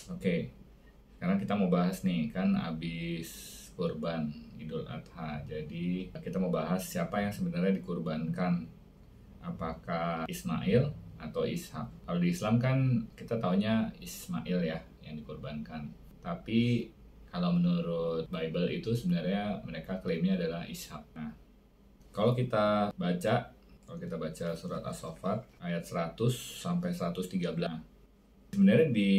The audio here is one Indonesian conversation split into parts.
Oke, karena kita mau bahas nih, kan abis kurban Idul Adha. Jadi kita mau bahas siapa yang sebenarnya dikurbankan. Apakah Ismail atau Ishak? Kalau di Islam kan kita taunya Ismail ya yang dikurbankan. Tapi kalau menurut Bible itu sebenarnya mereka klaimnya adalah Ishak. Nah, kalau kita baca surat As-Saffat ayat 100 sampai 113. Sebenarnya di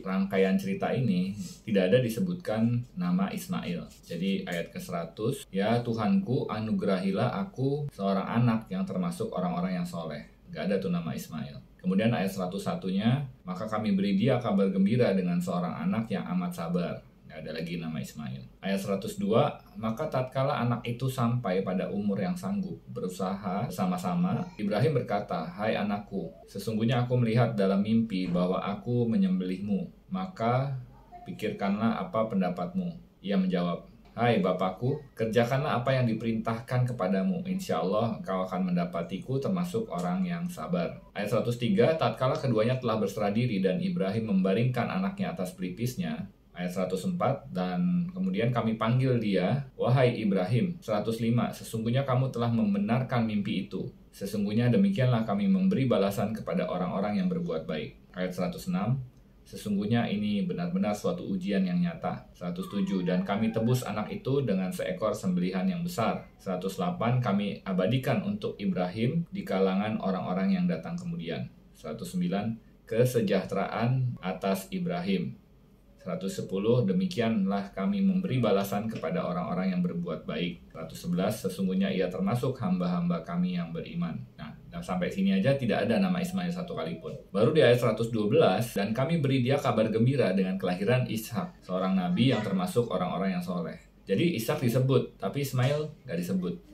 rangkaian cerita ini tidak ada disebutkan nama Ismail. Jadi ayat ke-100, ya Tuhanku anugerahilah aku seorang anak yang termasuk orang-orang yang soleh. Gak ada tuh nama Ismail. Kemudian ayat 101-nya, maka kami beri dia kabar gembira dengan seorang anak yang amat sabar. Gak ada lagi nama Ismail. Ayat 102, maka tatkala anak itu sampai pada umur yang sanggup berusaha bersama-sama, Ibrahim berkata, "Hai anakku, sesungguhnya aku melihat dalam mimpi bahwa aku menyembelihmu. Maka pikirkanlah apa pendapatmu." Ia menjawab, "Hai bapakku, kerjakanlah apa yang diperintahkan kepadamu. Insya Allah engkau akan mendapatiku termasuk orang yang sabar." Ayat 103, tatkala keduanya telah berserah diri dan Ibrahim membaringkan anaknya atas pelipisnya. Ayat 104, dan kemudian kami panggil dia, "Wahai Ibrahim." 105, sesungguhnya kamu telah membenarkan mimpi itu. Sesungguhnya demikianlah kami memberi balasan kepada orang-orang yang berbuat baik. Ayat 106, sesungguhnya ini benar-benar suatu ujian yang nyata. 107, dan kami tebus anak itu dengan seekor sembelihan yang besar. 108, kami abadikan untuk Ibrahim di kalangan orang-orang yang datang kemudian. 109, kesejahteraan atas Ibrahim. 110, demikianlah kami memberi balasan kepada orang-orang yang berbuat baik. 111, sesungguhnya ia termasuk hamba-hamba kami yang beriman. Nah, sampai sini aja tidak ada nama Ismail satu kali pun. Baru di ayat 112, dan kami beri dia kabar gembira dengan kelahiran Ishak, seorang nabi yang termasuk orang-orang yang soleh. Jadi Ishak disebut, tapi Ismail gak disebut.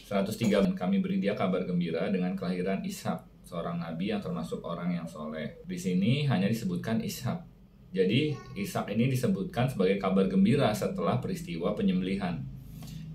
103, dan kami beri dia kabar gembira dengan kelahiran Ishak, seorang nabi yang termasuk orang yang soleh. Di sini hanya disebutkan Ishak. Jadi Ishak ini disebutkan sebagai kabar gembira setelah peristiwa penyembelihan.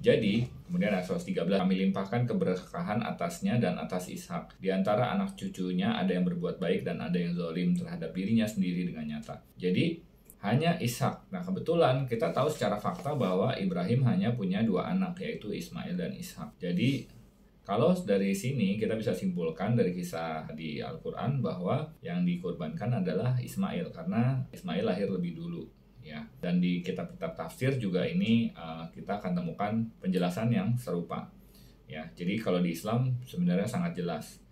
Jadi kemudian ayat 113, kami limpahkan keberkahan atasnya dan atas Ishak. Di antara anak cucunya ada yang berbuat baik dan ada yang zalim terhadap dirinya sendiri dengan nyata. Jadi hanya Ishak. Nah kebetulan kita tahu secara fakta bahwa Ibrahim hanya punya dua anak, yaitu Ismail dan Ishak. Jadi kalau dari sini kita bisa simpulkan dari kisah di Al-Quran bahwa yang dikorbankan adalah Ismail, karena Ismail lahir lebih dulu ya. Dan di kitab-kitab tafsir juga ini kita akan temukan penjelasan yang serupa ya. Jadi kalau di Islam sebenarnya sangat jelas